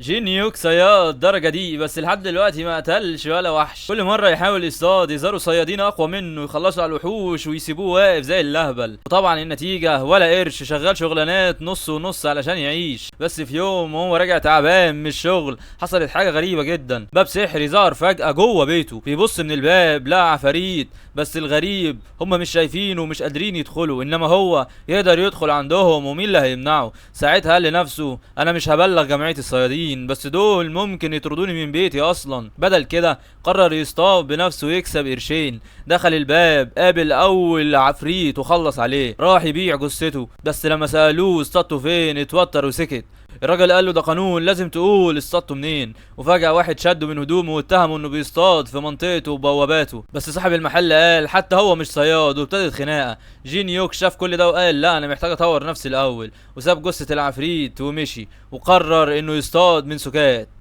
جين يوك صياد الدرجة دي، بس لحد دلوقتي ما قتلش ولا وحش. كل مرة يحاول يصطاد يظهروا صيادين أقوى منه يخلصوا على الوحوش ويسيبوه واقف زي اللهبل، وطبعا النتيجة ولا قرش. شغال شغلانات نص ونص علشان يعيش. بس في يوم وهو راجع تعبان من الشغل حصلت حاجة غريبة جدا. باب سحري ظهر فجأة جوه بيته، بيبص من الباب لقى عفاريت. بس الغريب هما مش شايفينه ومش قادرين يدخلوا، انما هو يقدر يدخل عندهم، ومين اللي هيمنعه؟ ساعتها قال لنفسه انا مش هبلغ جمعية الصيادين، بس دول ممكن يطردوني من بيتي اصلا. بدل كده قرر يصطاد بنفسه ويكسب قرشين. دخل الباب قابل اول عفريت وخلص عليه، راح يبيع جثته. بس لما سألوه اصطادته فين اتوتر وسكت. الراجل قال له ده قانون، لازم تقول اصطادته منين. وفجأة واحد شده من هدومه واتهمه انه بيصطاد في منطقته وبواباته. بس صاحب المحل قال حتى هو مش صياد، وابتدت خناقة. جين يوك شاف كل ده وقال لا انا محتاج اطور نفسي الاول، وساب جثة العفريت ومشي، وقرر انه يصطاد من سكات.